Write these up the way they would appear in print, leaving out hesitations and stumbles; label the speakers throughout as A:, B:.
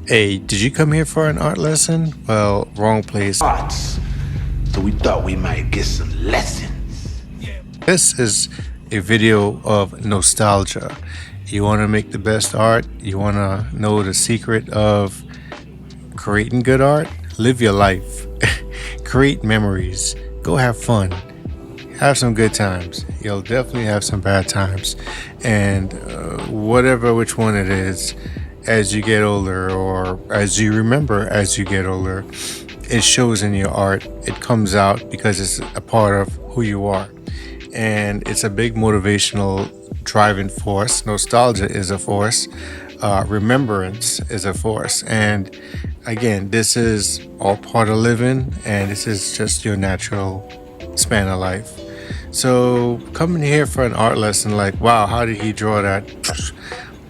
A: Hey, did you come here for an art lesson? Well, wrong place.
B: Arts, so we thought we might get some lessons.
A: This is a video of nostalgia. You want to make the best art? You want to know the secret of creating good art? Live your life. Create memories. Go have fun. Have some good times. You'll definitely have some bad times. And whatever which one it is, as you get older or as you remember as you get older, it shows in your art. It comes out because it's a part of who you are. And it's a big motivational driving force. Nostalgia is a force. Remembrance is a force. And again, this is all part of living, and this is just your natural span of life. So coming here for an art lesson, like, wow, how did he draw that?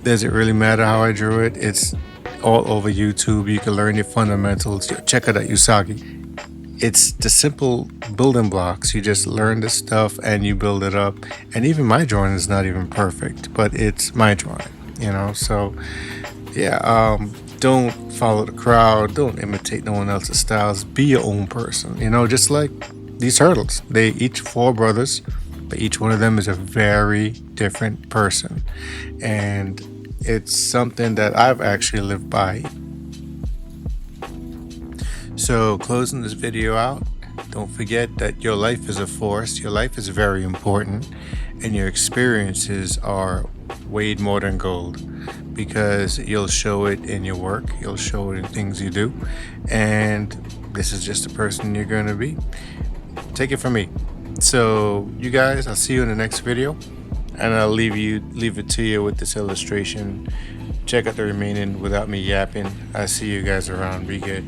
A: Does it really matter how I drew it? It's all over YouTube. You can learn your fundamentals. Check it out, Usagi. It's the simple building blocks. You just learn the stuff and you build it up. And even my drawing is not even perfect, but it's my drawing. So yeah, don't follow the crowd. Don't imitate no one else's styles. Be your own person. Just like these turtles. They each four brothers, but each one of them is a very different person. And it's something that I've actually lived by. So closing this video out, don't forget that your life is a force. Your life is very important, and your experiences are weighed more than gold, because you'll show it in your work, you'll show it in things you do, and this is just the person you're going to be. Take it from me. So you guys, I'll see you in the next video, and I'll leave it to you with this illustration. Check out the remaining without me yapping. I see you guys around. Be good.